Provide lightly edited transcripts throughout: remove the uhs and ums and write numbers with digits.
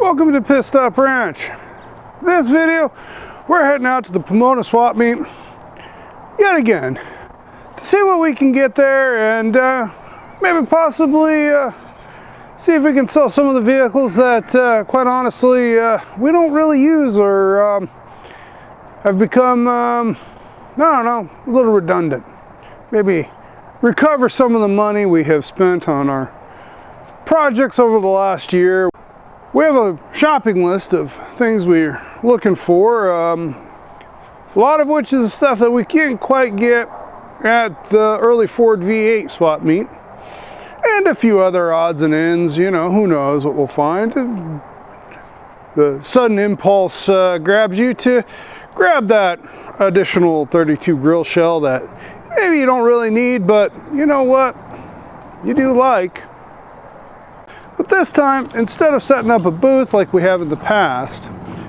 Welcome to Pit Stop Ranch. This video, we're heading out to the Pomona Swap Meet yet again to see what we can get there and maybe possibly see if we can sell some of the vehicles that quite honestly we don't really use or have become, I don't know, a little redundant. Maybe recover some of the money we have spent on our projects over the last year. We have a shopping list of things we're looking for, a lot of which is stuff that we can't quite get at the early Ford V8 swap meet, and a few other odds and ends. You know, who knows what we'll find. The sudden impulse grabs you to grab that additional 32 grill shell that maybe you don't really need, but you know what, you do like. But this time, instead of setting up a booth like we have in the past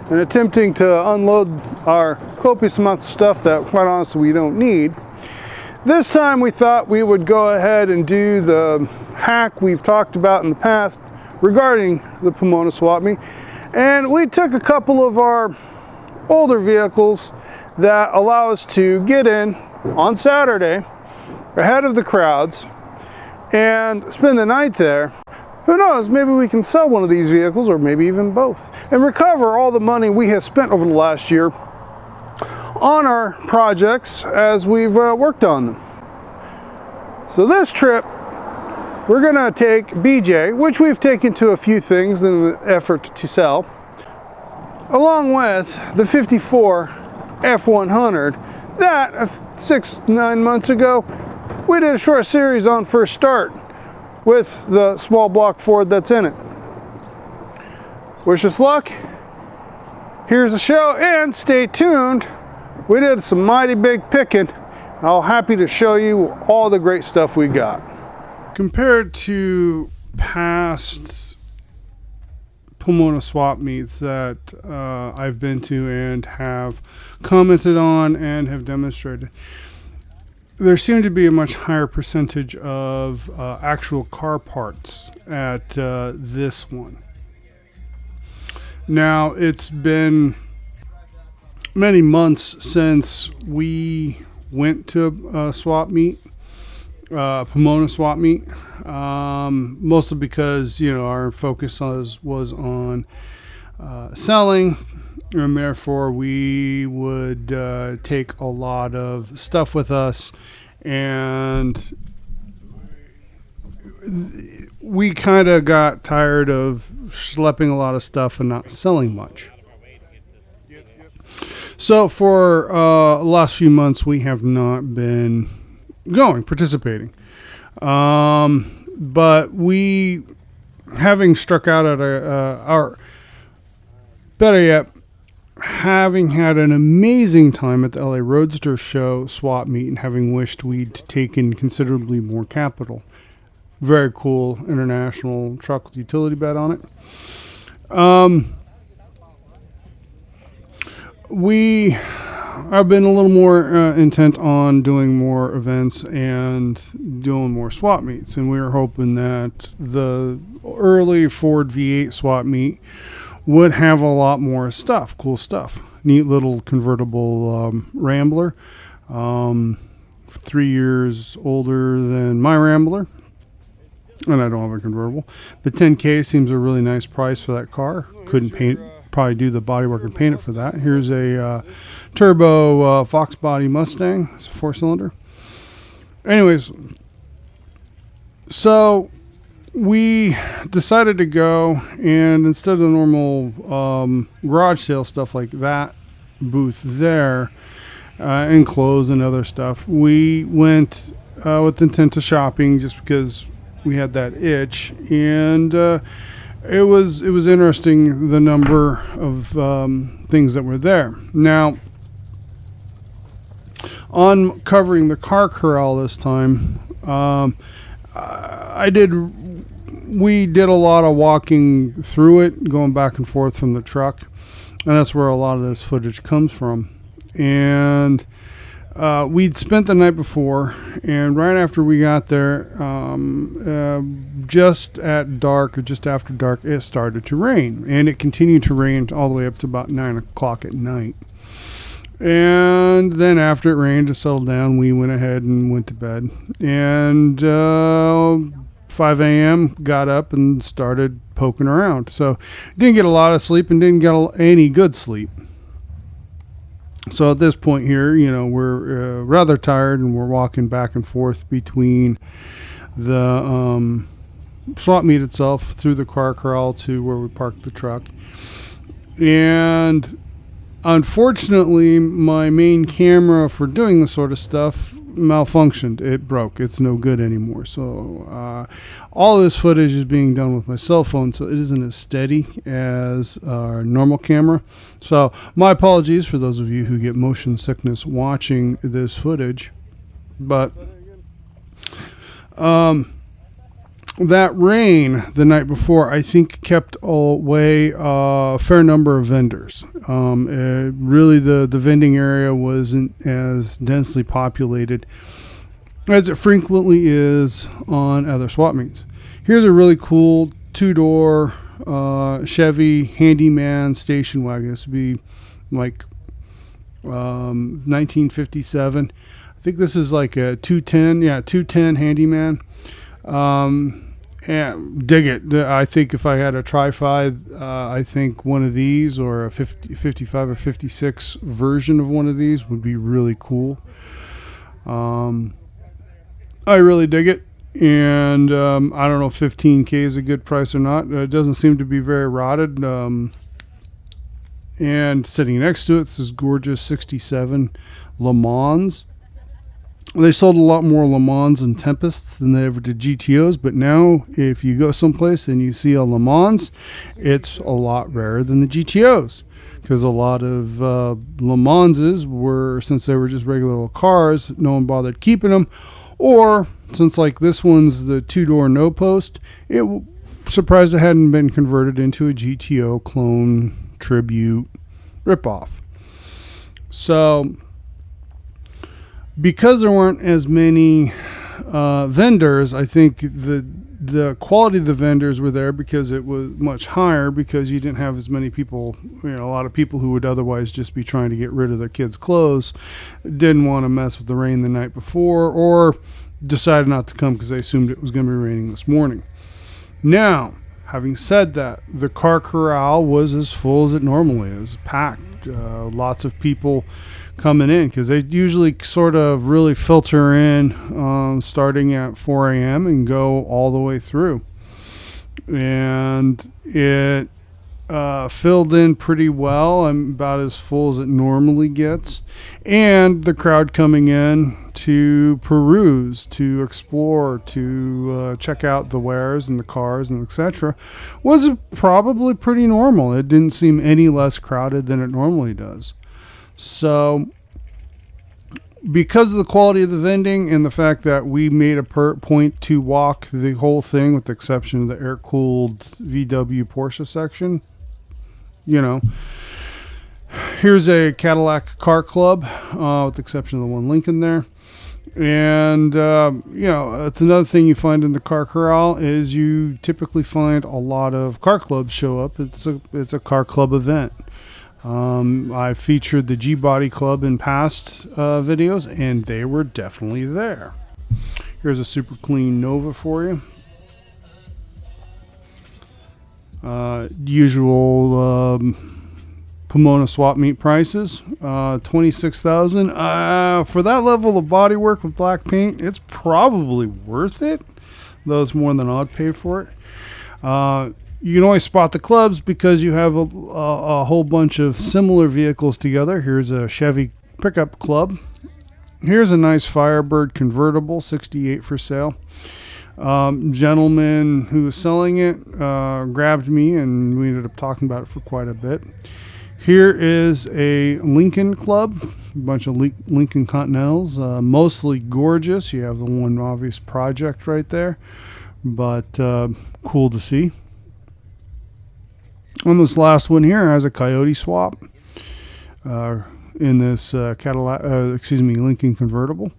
and attempting to unload our copious amounts of stuff that quite honestly we don't need, this time we thought we would go ahead and do the hack we've talked about in the past regarding the Pomona Swap Meet. And we took a couple of our older vehicles that allow us to get in on Saturday ahead of the crowds and spend the night there. Who knows, maybe we can sell one of these vehicles or maybe even both and recover all the money we have spent over the last year on our projects as we've worked on them. So this trip, we're gonna take BJ, which we've taken to a few things in an effort to sell, along with the 54 F100 that 6-9 months ago, we did a short series on first start with the small block Ford that's in it. Wish us luck. Here's the show, and stay tuned. We did some mighty big picking. I'm happy to show you all the great stuff we got. Compared to past Pomona swap meets that I've been to and have commented on and have demonstrated, there seemed to be a much higher percentage of actual car parts at this one. Now, it's been many months since we went to a swap meet, Pomona swap meet, mostly because, you know, our focus was on selling, and therefore we would take a lot of stuff with us, and we kind of got tired of schlepping a lot of stuff and not selling much. So for the last few months we have not been participating, but we, having struck out at our, better yet, having had an amazing time at the LA Roadster Show swap meet and having wished we'd taken considerably more capital. Very cool international truck with utility bed on it. We have been a little more intent on doing more events and doing more swap meets, and we were hoping that the early Ford V8 swap meet would have a lot more stuff, cool stuff. Neat little convertible Rambler, 3 years older than my Rambler, and I don't have a convertible. But $10K seems a really nice price for that car. Couldn't probably do the bodywork and paint it for that. Here's a turbo Fox body Mustang. It's a 4-cylinder. Anyways, so we decided to go, and instead of the normal garage sale stuff like that booth there, and clothes and other stuff, we went with intent of shopping just because we had that itch, and it was interesting the number of things that were there. Now, on covering the car corral this time, we did a lot of walking through it, going back and forth from the truck, and that's where a lot of this footage comes from. And We'd spent the night before, and right after we got there, just at dark or just after dark, it started to rain, and it continued to rain all the way up to about 9 o'clock at night. And then after it rained, it settled down, we went ahead and went to bed. And 5 a.m., got up and started poking around. So didn't get a lot of sleep and didn't get any good sleep. So at this point here, we're rather tired, and we're walking back and forth between the swap meet itself through the car corral to where we parked the truck. And unfortunately, my main camera for doing this sort of stuff malfunctioned. It broke. It's no good anymore. So all this footage is being done with my cell phone, so it isn't as steady as our normal camera. So my apologies for those of you who get motion sickness watching this footage. But that rain the night before, I think, kept away a fair number of vendors. Really, the vending area wasn't as densely populated as it frequently is on other swap meets. Here's a really cool two-door Chevy handyman station wagon. This would be like 1957. I think this is like a 210. Yeah, 210 handyman. And dig it. I think if I had a Tri-Fi, I think one of these or a 55 or 56 version of one of these would be really cool. I really dig it. And I don't know if 15K is a good price or not. It doesn't seem to be very rotted. And sitting next to it, this is gorgeous 67 Le Mans. They sold a lot more Le Mans and Tempests than they ever did GTOs, but now if you go someplace and you see a Le Mans, it's a lot rarer than the GTOs, because a lot of Le Manses were, since they were just regular little cars, no one bothered keeping them, or since like this one's the two-door no post, surprised it hadn't been converted into a GTO clone tribute ripoff. So because there weren't as many vendors, I think the quality of the vendors were there because it was much higher, because you didn't have as many people, a lot of people who would otherwise just be trying to get rid of their kids' clothes didn't want to mess with the rain the night before, or decided not to come because they assumed it was going to be raining this morning. Now, having said that, the car corral was as full as it normally is, packed. Lots of people coming in, because they usually sort of really filter in starting at 4 a.m. and go all the way through. And it filled in pretty well. I'm about as full as it normally gets. And the crowd coming in to peruse, to explore, to check out the wares and the cars and etc. was probably pretty normal. It didn't seem any less crowded than it normally does. So because of the quality of the vending and the fact that we made a point to walk the whole thing, with the exception of the air-cooled VW Porsche section, here's a Cadillac car club, with the exception of the one Lincoln there. And, it's another thing you find in the car corral is you typically find a lot of car clubs show up. It's a car club event. I featured the G-Body Club in past videos, and they were definitely there. Here's a super clean Nova for you. Usual Pomona Swap Meet prices, $26,000. For that level of bodywork with black paint, it's probably worth it, though it's more than I'd pay for it. You can always spot the clubs because you have a whole bunch of similar vehicles together. Here's a Chevy pickup club. Here's a nice Firebird convertible, 68 for sale. Gentleman who was selling it grabbed me, and we ended up talking about it for quite a bit. Here is a Lincoln club, a bunch of Lincoln Continentals, mostly gorgeous. You have the one obvious project right there, but cool to see. On this last one here has a Coyote swap. in this Lincoln convertible.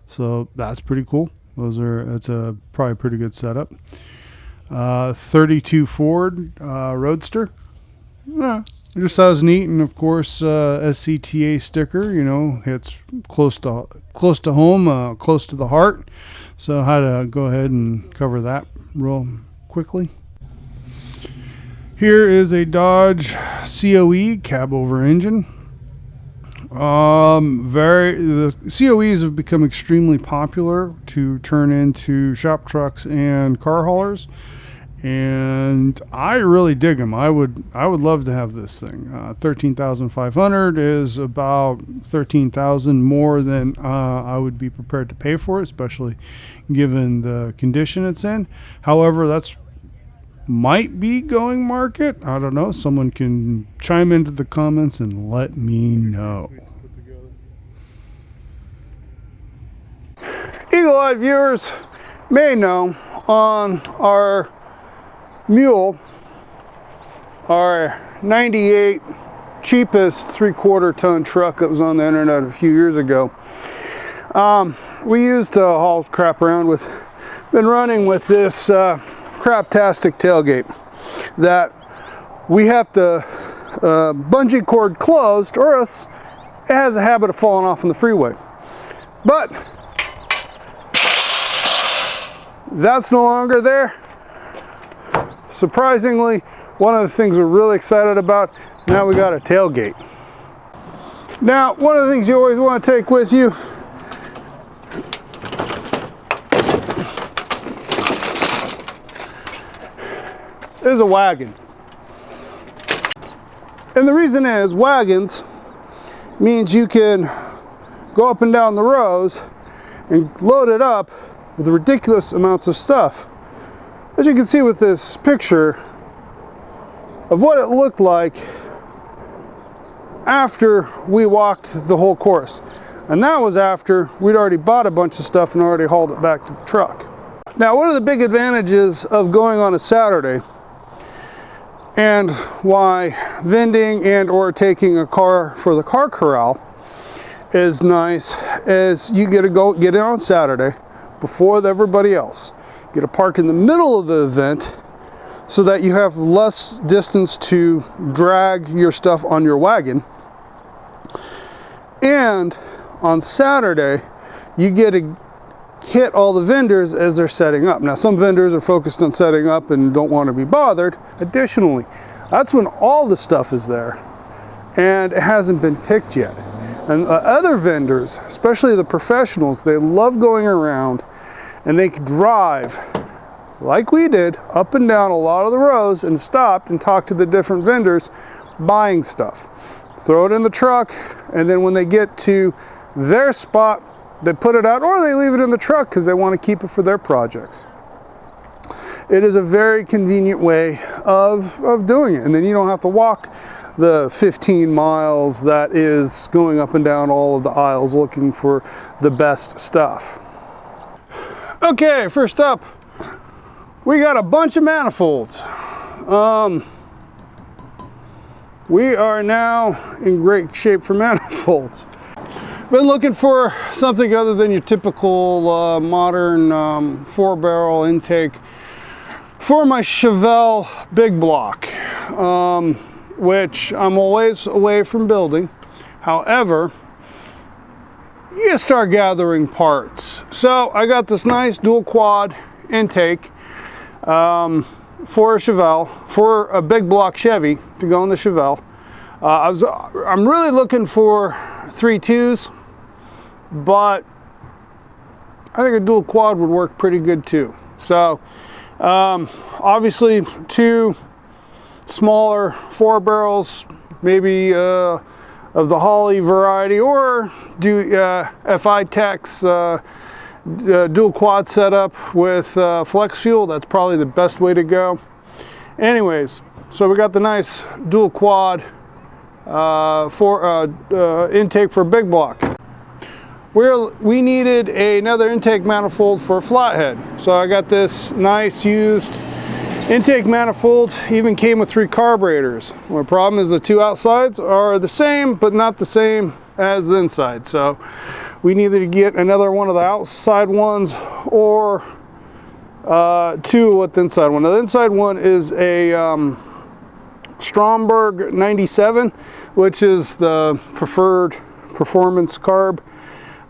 So that's pretty cool. It's a probably a pretty good setup. 32 Ford Roadster. Yeah, just sounds neat, and of course SCTA sticker. You know, it's close to home, close to the heart. So I had to go ahead and cover that real quickly. Here is a Dodge COE cab over engine. The COEs have become extremely popular to turn into shop trucks and car haulers, and I really dig them. I would love to have this thing. 13,500 is about 13,000 more than I would be prepared to pay for it, especially given the condition it's in. However, that's might be going market. I don't know. Someone can chime into the comments and let me know. Eagle-eyed viewers may know on our mule, our 98 cheapest 3/4 ton truck that was on the internet a few years ago, we used to haul crap around with, been running with this craptastic tailgate that we have to bungee cord closed, or else it has a habit of falling off on the freeway. But that's no longer there. Surprisingly, one of the things we're really excited about, now we got a tailgate. Now, one of the things you always want to take with you is a wagon. And the reason is, wagons means you can go up and down the rows and load it up with ridiculous amounts of stuff. As you can see with this picture of what it looked like after we walked the whole course. And that was after we'd already bought a bunch of stuff and already hauled it back to the truck. Now, one of the big advantages of going on a Saturday, and why vending and or taking a car for the car corral is nice, is you get to go get it on Saturday before everybody else. You get to park in the middle of the event so that you have less distance to drag your stuff on your wagon. And on Saturday, you get to hit all the vendors as they're setting up. Now, some vendors are focused on setting up and don't want to be bothered. Additionally, that's when all the stuff is there and it hasn't been picked yet. And other vendors, especially the professionals, they love going around and they can drive like we did up and down a lot of the rows and stopped and talked to the different vendors buying stuff. Throw it in the truck, and then when they get to their spot, they put it out, or they leave it in the truck because they want to keep it for their projects. It is a very convenient way of doing it. And then you don't have to walk the 15 miles that is going up and down all of the aisles looking for the best stuff. Okay, first up, we got a bunch of manifolds. We are now in great shape for manifolds. Been looking for something other than your typical modern 4-barrel intake for my Chevelle big block, which I'm always away from building. However, you gotta start gathering parts. So I got this nice dual quad intake for a Chevelle, for a big block Chevy to go in the Chevelle. I'm really looking for 3.2s, but I think a dual quad would work pretty good too. So obviously 2 smaller 4 barrels, maybe of the Holly variety, or do FI Tech's dual quad setup with flex fuel. That's probably the best way to go. Anyways, so we got the nice dual quad for intake for a big block. We needed another intake manifold for a flathead, so I got this nice used Intake manifold even came with 3 carburetors. My problem is the 2 outsides are the same, but not the same as the inside. So we needed to get another one of the outside ones or 2 with the inside one. Now, the inside one is a Stromberg 97, which is the preferred performance carb.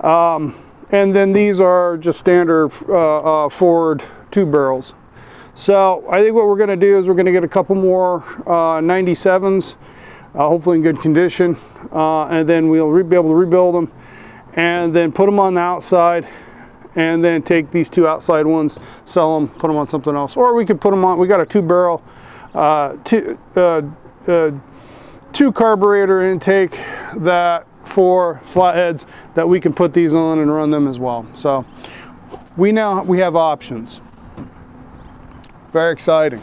And then these are just standard Ford 2 barrels. So I think what we're going to do is we're going to get a couple more 97s, hopefully in good condition, and then we'll be able to rebuild them and then put them on the outside, and then take these 2 outside ones, sell them, put them on something else. Or we could put them on, we got a 2 barrel, 2 carburetor intake that for flatheads that we can put these on and run them as well. So we have options. Very exciting.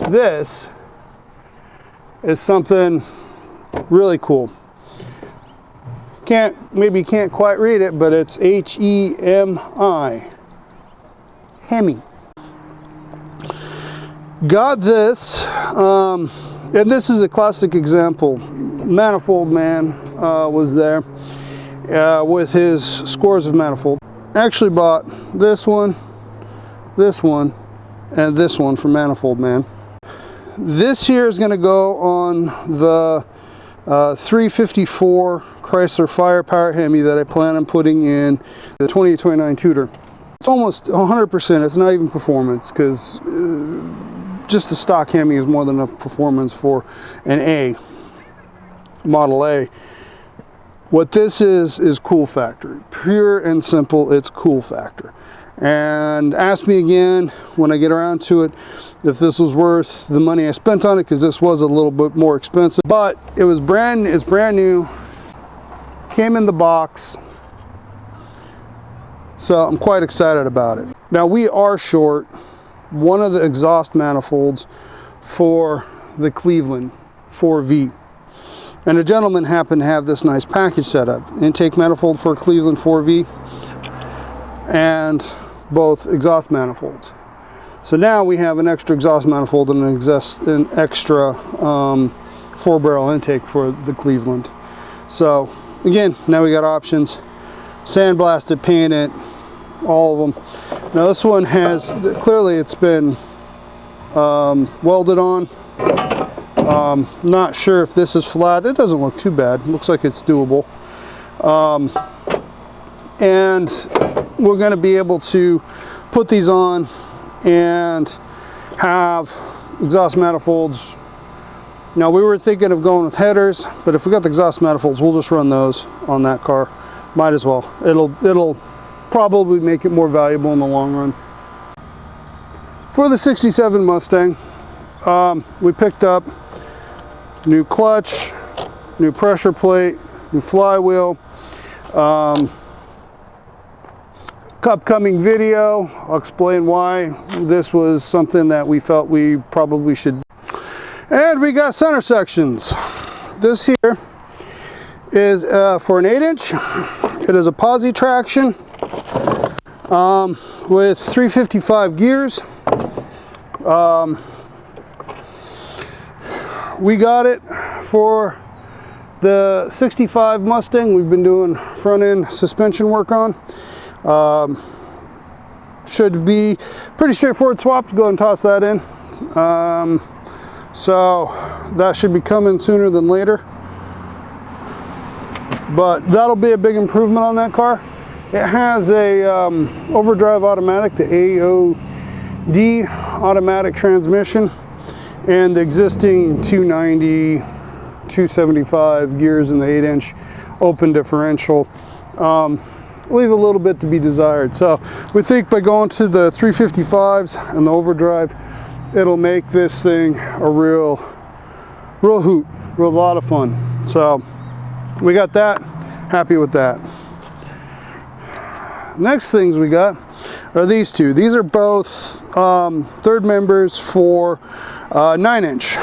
This is something really cool. Maybe you can't quite read it, but it's H-E-M-I. Hemi. Got this, and this is a classic example. Manifold Man was there with his scores of manifold. Actually bought this one, and this one from Manifold Man. This here is going to go on the 354 Chrysler Firepower Hemi that I plan on putting in the 2829 Tudor. It's almost 100%. It's not even performance, because just the stock Hemi is more than enough performance for an A, Model A. What this is cool factor. Pure and simple, it's cool factor. And ask me again when I get around to it if this was worth the money I spent on it, because this was a little bit more expensive. But it was it's brand new, came in the box, so I'm quite excited about it. Now, we are short one of the exhaust manifolds for the Cleveland 4V. And a gentleman happened to have this nice package set up. Intake manifold for Cleveland 4V and both exhaust manifolds. So now we have an extra exhaust manifold and an extra 4-barrel intake for the Cleveland. So again, now we got options. Sandblasted, painted, all of them. Now this one has, clearly it's been welded on. Not sure if this is flat. It doesn't look too bad. It looks like it's doable. And we're going to be able to put these on and have exhaust manifolds. Now, we were thinking of going with headers, but if we got the exhaust manifolds, we'll just run those on that car. Might as well. It'll probably make it more valuable in the long run. For the 67 Mustang, we picked up new clutch, new pressure plate, new flywheel. Upcoming video, I'll explain why this was something that we felt we probably should. And we got center sections. This here is for an 8-inch. It is a posi traction with 355 gears. We got it for the 65 Mustang. We've been doing front end suspension work on. Should be pretty straightforward swap to go and toss that in. So that should be coming sooner than later. But that'll be a big improvement on that car. It has a overdrive automatic, the AOD automatic transmission, and the existing 290, 275 gears in the 8-inch open differential. Leave a little bit to be desired. So we think by going to the 355s and the overdrive, it'll make this thing a real hoot, real lot of fun. So we got that, happy with that. Next things we got are these two. These are both third members for 9-inch.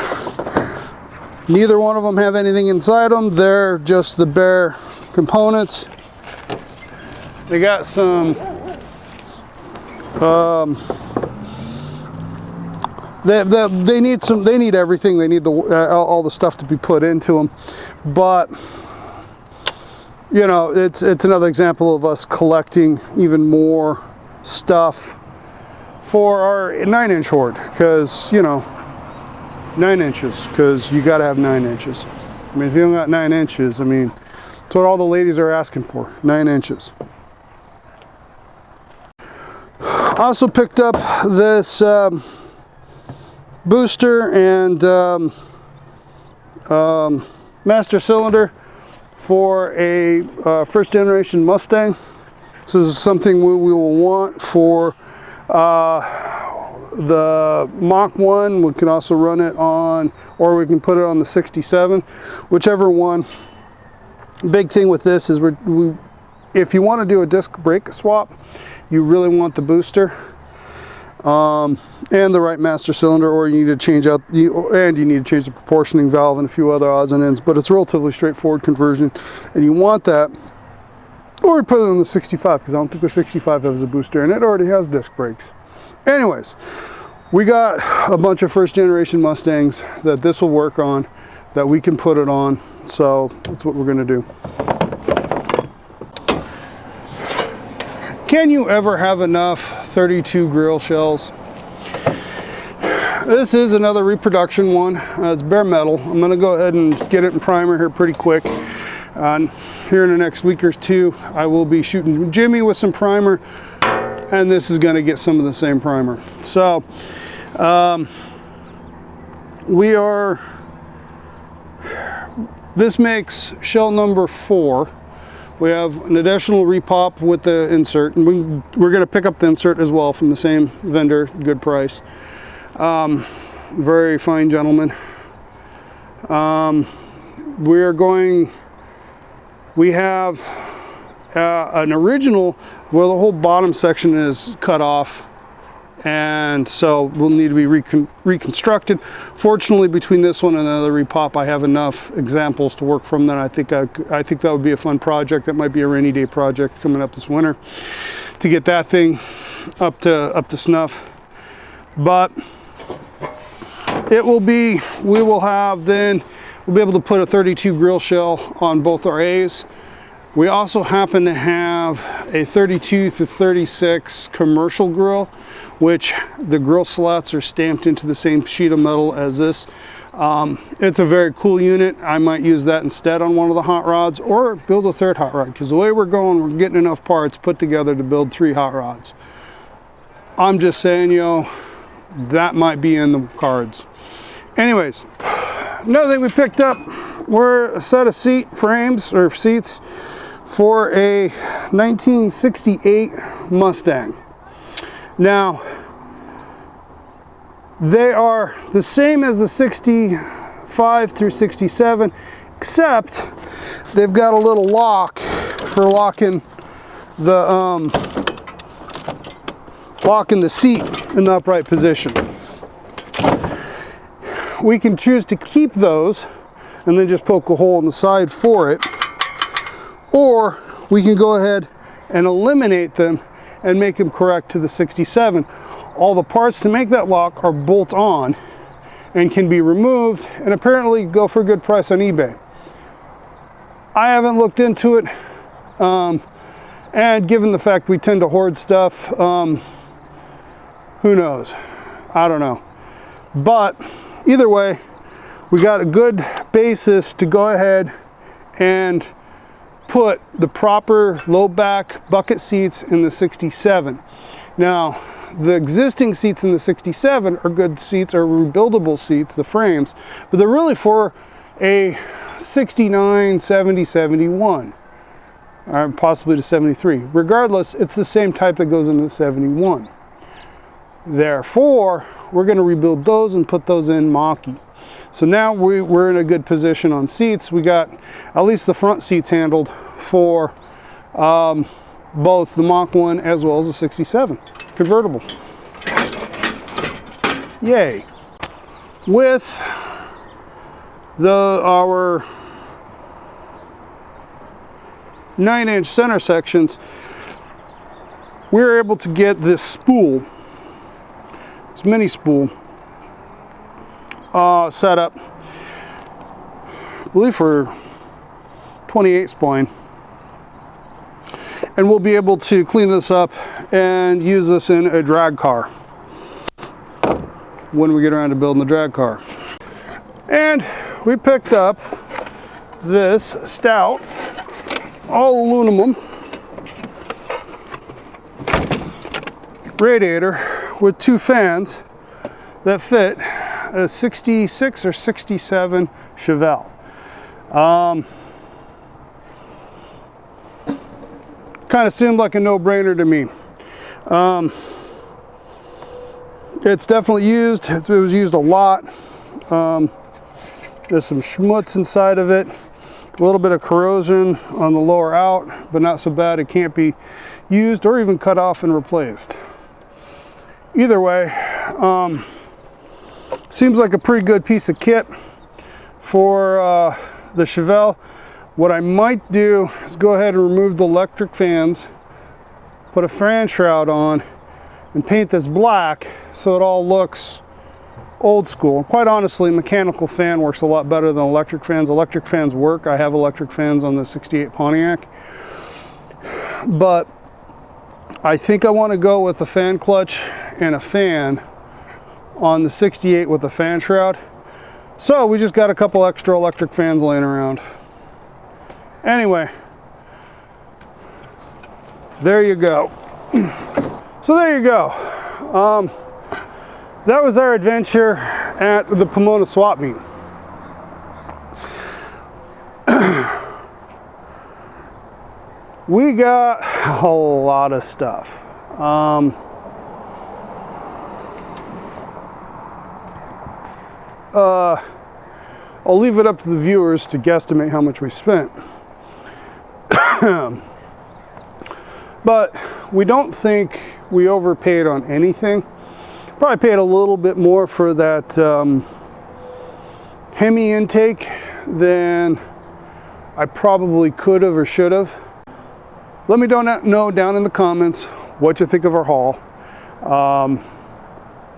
Neither one of them have anything inside them. They're just the bare components. They got some They need everything. They need all the stuff to be put into them. But you know, it's another example of us collecting even more stuff for our 9-inch hoard, because you know, 9 inches, because you got to have 9 inches. I mean, if you don't got 9 inches, I mean, that's what all the ladies are asking for, 9 inches. I also picked up this booster and master cylinder for a first generation Mustang. This is something we will want for the Mach 1. We can also run it on, or we can put it on the 67, whichever one. Big thing with this is if you want to do a disc brake swap, you really want the booster and the right master cylinder, or you need to change out you need to change the proportioning valve and a few other odds and ends, but it's relatively straightforward conversion, and you want that. Or we put it on the 65, because I don't think the 65 has a booster, and it already has disc brakes. Anyways, we got a bunch of first generation Mustangs that this will work on, that we can put it on, so that's what we're going to do. Can you ever have enough 32 grill shells? This is another reproduction one. It's bare metal. I'm going to go ahead and get it in primer here pretty quick. Here in the next week or two, I will be shooting Jimmy with some primer, and this is going to get some of the same primer. So this makes shell number 4. We have an additional repop with the insert, and we're going to pick up the insert as well from the same vendor, good price. Very fine gentleman. We have an original where the whole bottom section is cut off, and so will need to be reconstructed. Fortunately, between this one and another repop, I have enough examples to work from that. I think that would be a fun project. That might be a rainy day project coming up this winter to get that thing up to snuff. But it will be, we'll be able to put a 32 grill shell on both our A's. We also happen to have a 32 to 36 commercial grill, which the grill slots are stamped into the same sheet of metal as this. It's a very cool unit. I might use that instead on one of the hot rods, or build a third hot rod, because the way we're going, we're getting enough parts put together to build 3 hot rods. I'm just saying, yo, that might be in the cards. Anyways, another thing we picked up were a set of seats for a 1968 Mustang. Now, they are the same as the 65 through 67, except they've got a little lock for locking the seat in the upright position. We can choose to keep those and then just poke a hole in the side for it, or we can go ahead and eliminate them and make them correct to the 67. All the parts to make that lock are bolt on and can be removed, and apparently go for a good price on eBay. I haven't looked into it, and given the fact we tend to hoard stuff, who knows? I don't know. But either way, we got a good basis to go ahead and put the proper low back bucket seats in the 67. Now, the existing seats in the 67 are good seats, are rebuildable seats, the frames, but they're really for a 69, 70, 71, or possibly to 73. Regardless, it's the same type that goes into the 71. Therefore, we're going to rebuild those and put those in Mach-E. So now we're in a good position on seats. We got at least the front seats handled for both the Mach 1 as well as the 67 convertible. Yay. With our 9-inch center sections, we were able to get this spool, this mini spool, setup. I believe for 28 spline. And we'll be able to clean this up and use this in a drag car when we get around to building the drag car. And we picked up this stout, all aluminum radiator with 2 fans that fit a 66 or 67 Chevelle. Kind of seemed like a no-brainer to me. It's definitely used. It was used a lot. There's some schmutz inside of it, a little bit of corrosion on the lower out, but not so bad it can't be used or even cut off and replaced. Either way, seems like a pretty good piece of kit for the Chevelle. What I might do is go ahead and remove the electric fans, put a fan shroud on, and paint this black so it all looks old school. Quite honestly, mechanical fan works a lot better than electric fans. Electric fans work. I have electric fans on the 68 Pontiac. But I think I want to go with a fan clutch and a fan on the 68 with a fan shroud. So we just got a couple extra electric fans laying around. Anyway, there you go. So there you go. That was our adventure at the Pomona Swap Meet. We got a lot of stuff. I'll leave it up to the viewers to guesstimate how much we spent. But we don't think we overpaid on anything. Probably paid a little bit more for that Hemi intake than I probably could have or should have. Let me know down in the comments what you think of our haul.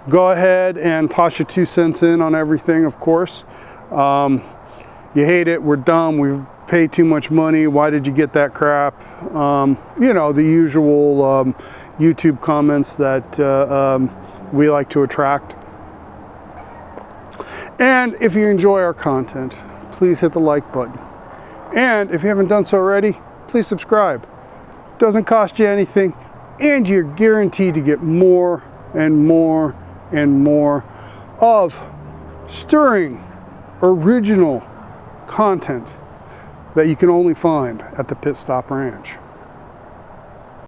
Go ahead and toss your 2 cents in on everything, of course. You hate it, we're dumb, we've paid too much money, why did you get that crap? You know, the usual YouTube comments that we like to attract. And if you enjoy our content, please hit the like button. And if you haven't done so already, please subscribe. Doesn't cost you anything, and you're guaranteed to get more and more and more of stirring, original content that you can only find at the Pit Stop Ranch.